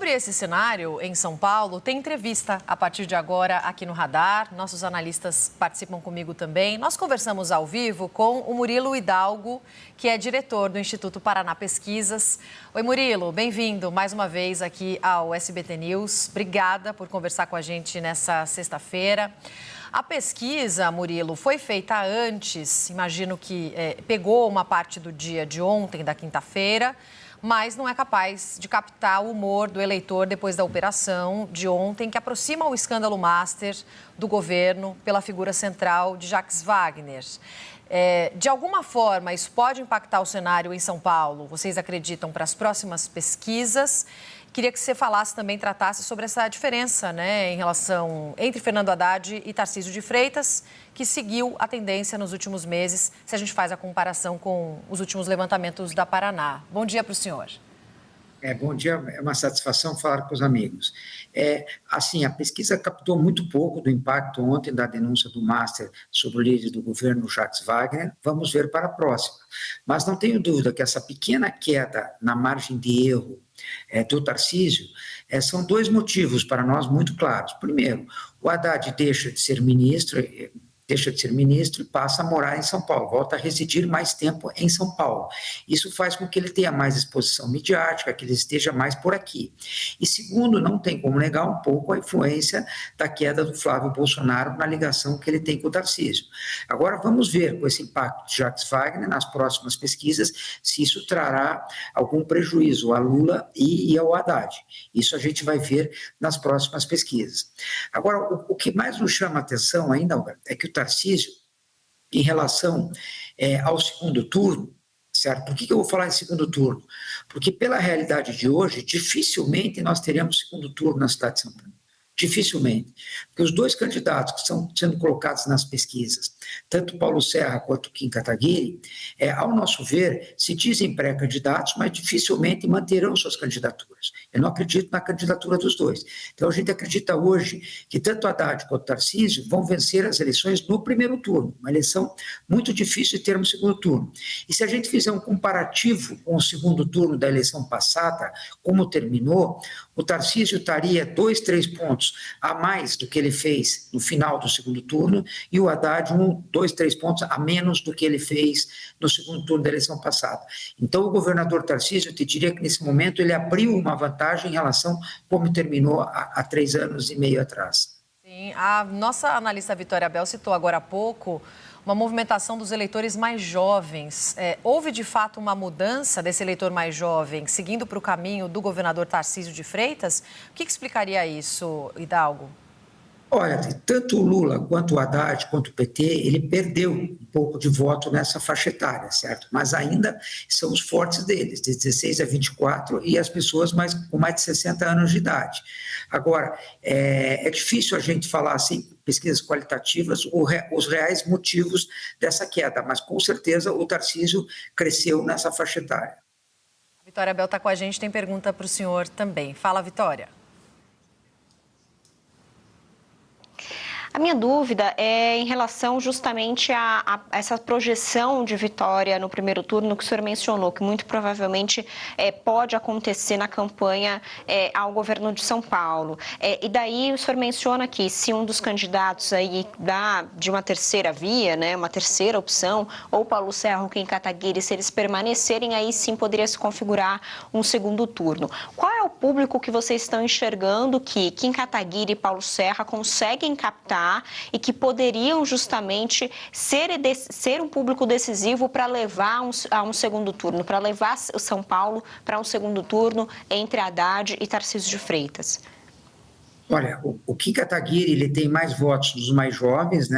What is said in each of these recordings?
sobre esse cenário em São Paulo, tem entrevista a partir de agora aqui no Radar. Nossos analistas participam comigo também. Nós conversamos ao vivo com o Murilo Hidalgo, que é diretor do Instituto Paraná Pesquisas. Oi, Murilo, bem-vindo mais uma vez aqui ao SBT News. Obrigada por conversar com a gente nessa sexta-feira. A pesquisa, Murilo, foi feita antes, imagino que pegou uma parte do dia de ontem, da quinta-feira, mas não é capaz de captar o humor do eleitor depois da operação de ontem, que aproxima o escândalo master do governo pela figura central de Jacques Wagner. De alguma forma, isso pode impactar o cenário em São Paulo? Vocês acreditam para as próximas pesquisas? Queria que você falasse também, tratasse sobre essa diferença, em relação entre Fernando Haddad e Tarcísio de Freitas, que seguiu a tendência nos últimos meses, se a gente faz a comparação com os últimos levantamentos da Paraná. Bom dia para o senhor. Bom dia, é uma satisfação falar com os amigos. A pesquisa captou muito pouco do impacto ontem da denúncia do Master sobre o líder do governo, Jacques Wagner. Vamos ver para a próxima. Mas não tenho dúvida que essa pequena queda na margem de erro do Tarcísio, são dois motivos para nós muito claros. Primeiro, o Haddad deixa de ser ministro e passa a morar em São Paulo, volta a residir mais tempo em São Paulo. Isso faz com que ele tenha mais exposição midiática, que ele esteja mais por aqui. E segundo, não tem como negar um pouco a influência da queda do Flávio Bolsonaro na ligação que ele tem com o Tarcísio. Agora vamos ver com esse impacto de Jacques Wagner nas próximas pesquisas, se isso trará algum prejuízo a Lula e ao Haddad. Isso a gente vai ver nas próximas pesquisas. Agora, o que mais nos chama a atenção ainda, Alberto, é que o Tarcísio, em relação ao segundo turno, certo? Por que eu vou falar em segundo turno? Porque pela realidade de hoje, dificilmente nós teremos segundo turno na cidade de São Paulo. Dificilmente. Porque os dois candidatos que estão sendo colocados nas pesquisas, tanto Paulo Serra quanto Kim Kataguiri, ao nosso ver, se dizem pré-candidatos, mas dificilmente manterão suas candidaturas. Eu não acredito na candidatura dos dois. Então, a gente acredita hoje que tanto Haddad quanto Tarcísio vão vencer as eleições no primeiro turno, uma eleição muito difícil de termos segundo turno. E se a gente fizer um comparativo com o segundo turno da eleição passada, como terminou, o Tarcísio estaria 2, 3 pontos a mais do que ele fez no final do segundo turno e o Haddad 1, 2, 3 pontos a menos do que ele fez no segundo turno da eleição passada. Então, o governador Tarcísio, eu te diria que nesse momento ele abriu uma vantagem em relação a como terminou há 3 anos e meio atrás. Sim, a nossa analista Vitória Bel citou agora há pouco uma movimentação dos eleitores mais jovens. Houve, de fato, uma mudança desse eleitor mais jovem, seguindo para o caminho do governador Tarcísio de Freitas? O que explicaria isso, Hidalgo? Olha, tanto o Lula quanto o Haddad, quanto o PT, ele perdeu um pouco de voto nessa faixa etária, certo? Mas ainda são os fortes deles, de 16 a 24, e as pessoas com mais de 60 anos de idade. Agora, é difícil a gente falar assim, pesquisas qualitativas, os reais motivos dessa queda, mas com certeza o Tarcísio cresceu nessa faixa etária. A Vitória Bel está com a gente, tem pergunta para o senhor também. Fala, Vitória. A minha dúvida é em relação justamente a essa projeção de vitória no primeiro turno que o senhor mencionou, que muito provavelmente pode acontecer na campanha ao governo de São Paulo. E daí o senhor menciona que se um dos candidatos aí dá de uma terceira via, uma terceira opção, ou Paulo Serra ou Kim Kataguiri, se eles permanecerem, aí sim poderia se configurar um segundo turno. Qual é o público que vocês estão enxergando que Kim Kataguiri e Paulo Serra conseguem captar e que poderiam justamente ser um público decisivo para levar a um segundo turno, para levar o São Paulo para um segundo turno entre Haddad e Tarcísio de Freitas? Olha, o Kim Kataguiri, ele tem mais votos dos mais jovens,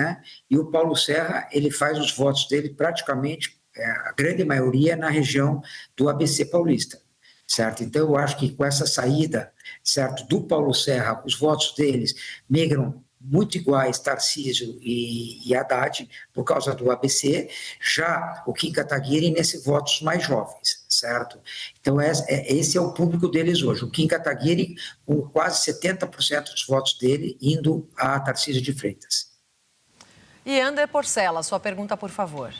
e o Paulo Serra, ele faz os votos dele praticamente, a grande maioria, na região do ABC paulista, certo? Então, eu acho que com essa saída, certo, do Paulo Serra, os votos deles migram muito iguais, Tarcísio e Haddad, por causa do ABC, já o Kim Kataguiri nesses votos mais jovens, certo? Então, esse é o público deles hoje. O Kim Kataguiri, com quase 70% dos votos dele, indo a Tarcísio de Freitas. E Ander Porcela, sua pergunta, por favor.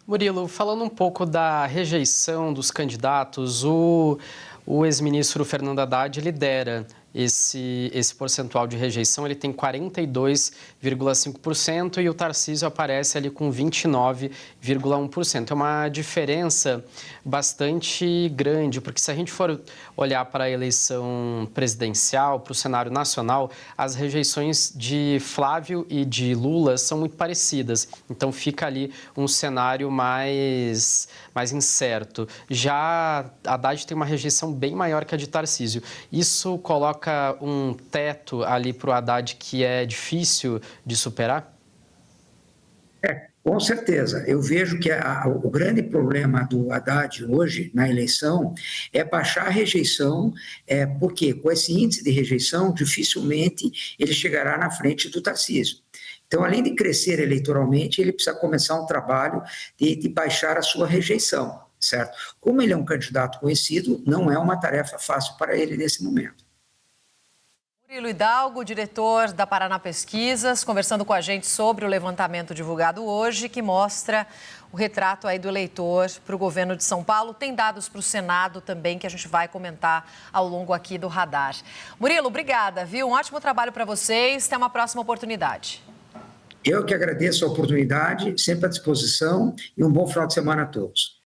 Murilo, falando um pouco da rejeição dos candidatos, o ex-ministro Fernando Haddad lidera esse percentual de rejeição. Ele tem 42,5% e o Tarcísio aparece ali com 29,1%. É uma diferença bastante grande, porque se a gente for olhar para a eleição presidencial, para o cenário nacional, as rejeições de Flávio e de Lula são muito parecidas. Então fica ali um cenário mais incerto. Já Haddad tem uma rejeição bem maior que a de Tarcísio. Isso coloca um teto ali para o Haddad que é difícil de superar? Com certeza. Eu vejo que o grande problema do Haddad hoje na eleição é baixar a rejeição, porque com esse índice de rejeição, dificilmente ele chegará na frente do Tarcísio. Então, além de crescer eleitoralmente, ele precisa começar um trabalho de baixar a sua rejeição, certo? Como ele é um candidato conhecido, não é uma tarefa fácil para ele nesse momento. Murilo Hidalgo, diretor da Paraná Pesquisas, conversando com a gente sobre o levantamento divulgado hoje, que mostra o retrato aí do eleitor para o governo de São Paulo. Tem dados para o Senado também, que a gente vai comentar ao longo aqui do Radar. Murilo, obrigada, viu? Um ótimo trabalho para vocês. Até uma próxima oportunidade. Eu que agradeço a oportunidade, sempre à disposição, e um bom final de semana a todos.